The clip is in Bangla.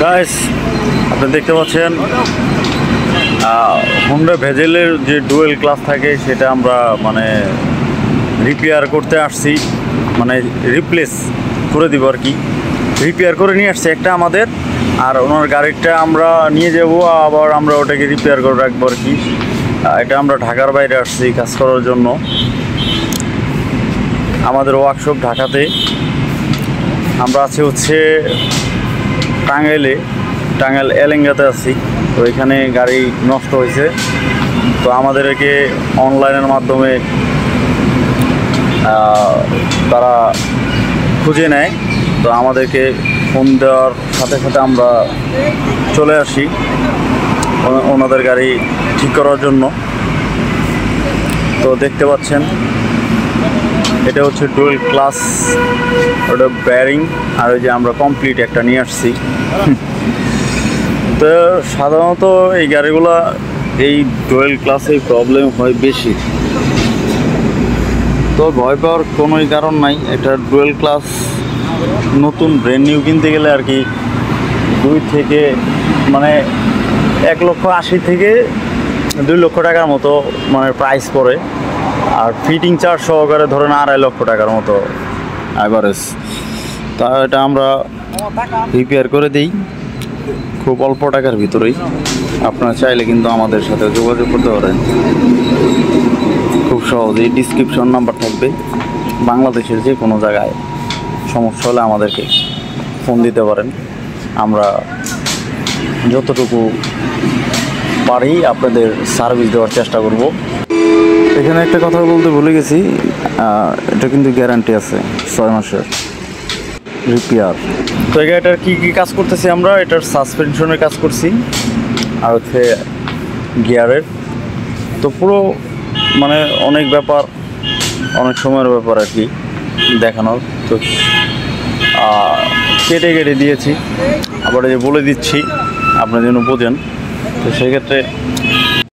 গাইস, আপনি দেখতে পাচ্ছেন হোন্ডা ভেজেলের যে ডুয়েল ক্লাস থাকে সেটা আমরা রিপেয়ার করতে আসছি, রিপ্লেস করে দিব আর কি। রিপেয়ার করে নিয়ে আসছে একটা আমাদের, আর ওনার গাড়িটা আমরা নিয়ে যাব, আবার আমরা ওটাকে রিপেয়ার করে রাখবো আর কি। এটা আমরা ঢাকার বাইরে আসছি কাজ করার জন্য। আমাদের ওয়ার্কশপ ঢাকাতে, আমরা আছি হচ্ছে টাঙ্গাইল এলেঙ্গাতে আছি। তো এখানে গাড়ি নষ্ট হয়েছে, তো আমাদেরকে অনলাইনের মাধ্যমে তারা খুঁজে নেয়। তো আমাদেরকে ফোন দেওয়ার সাথে সাথে আমরা চলে আসি ওনাদের গাড়ি ঠিক করার জন্য। তো দেখতে পাচ্ছেন এটা হচ্ছে ডুয়েল ক্লাস, ওটা ব্যারিং, আর ওই যে আমরা কমপ্লিট একটা নিয়ে আসছি। তো সাধারণত এই গাড়িগুলা এই ডুয়েল ক্লাসে প্রবলেম হয় বেশি, তো ভয় পাওয়ার কোনোই কারণ নাই। এটা ডুয়েল ক্লাস নতুন ব্র্যান্ড নিউ কিনতে গেলে আর কি 2 থেকে 1,80,000 থেকে 2 লক্ষ টাকার মতো প্রাইস পড়ে, আর ফিটিং চার্জ সহকারে ধরেন 2.5 লক্ষ টাকার মতো অ্যাভারেজ। তা এটা আমরা রিপেয়ার করে দিই খুব অল্প টাকার ভিতরেই। আপনারা চাইলে কিন্তু আমাদের সাথে যোগাযোগ করতে পারেন খুব সহজেই। ডিসক্রিপশন নাম্বার থাকবে। বাংলাদেশের যে কোনো জায়গায় সমস্যা হলে আমাদেরকে ফোন দিতে পারেন, আমরা যতটুকু পারি আপনাদের সার্ভিস দেওয়ার চেষ্টা করব। এখানে একটা কথা বলতে ভুলে গেছি, এটা কিন্তু গ্যারান্টি আছে 6 মাসের রিপেয়ার। তো এটার কী কাজ করতেছি আমরা, এটার সাসপেনশনের কাজ করছি, আর হচ্ছে গিয়ারের। তো পুরো অনেক ব্যাপার, অনেক সময়ের ব্যাপার আর কি দেখানোর। তো কেটে দিয়েছি, আবার বলে দিচ্ছি আপনার যেন বোঝেন। তো সেক্ষেত্রে